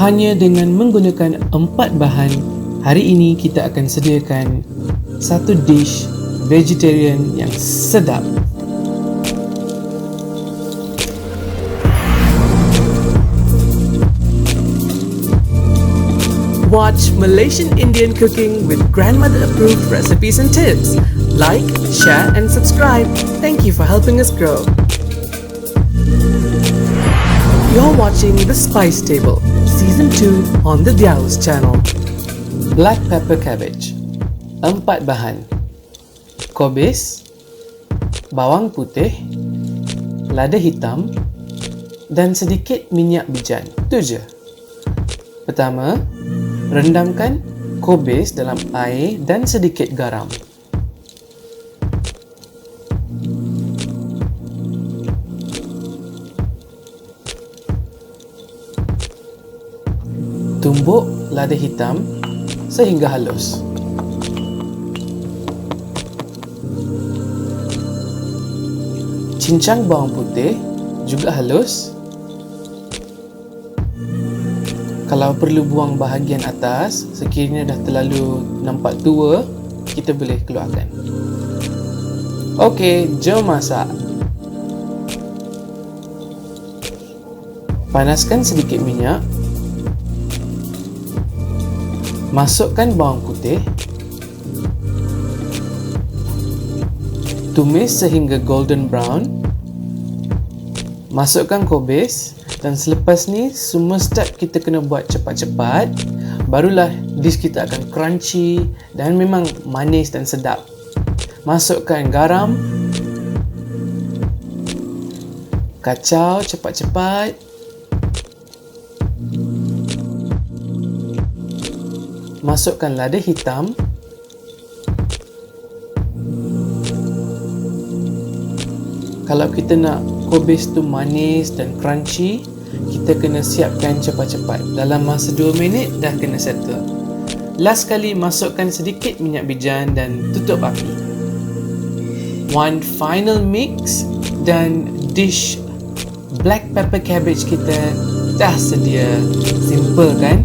Hanya dengan menggunakan 4 bahan, hari ini kita akan sediakan satu dish vegetarian yang sedap. Watch Malaysian Indian cooking with grandmother approved recipes and tips. Like, share and subscribe. Thank you for helping us grow. You're watching The Spice Table, Season 2 on the Diaus channel. Black pepper cabbage. 4 bahan. Kubis, bawang putih, lada hitam dan sedikit minyak bijan. Itu je. Pertama, rendamkan kubis dalam air dan sedikit garam. Tumbuk lada hitam sehingga halus. Cincang bawang putih juga halus. Kalau perlu buang bahagian atas, sekiranya dah terlalu nampak tua, kita boleh keluarkan. Okey, jom masak. Panaskan sedikit minyak. Masukkan bawang putih. Tumis sehingga golden brown. Masukkan kubis. Dan selepas ni, semua step kita kena buat cepat-cepat. Barulah dish kita akan crunchy dan memang manis dan sedap. Masukkan garam. Kacau cepat-cepat. Masukkan lada hitam. Kalau kita nak kubis tu manis dan crunchy, kita kena siapkan cepat-cepat. Dalam masa 2 minit dah kena settle. Last kali masukkan sedikit minyak bijan dan tutup api. One final mix dan dish black pepper cabbage kita dah sedia. Simple kan?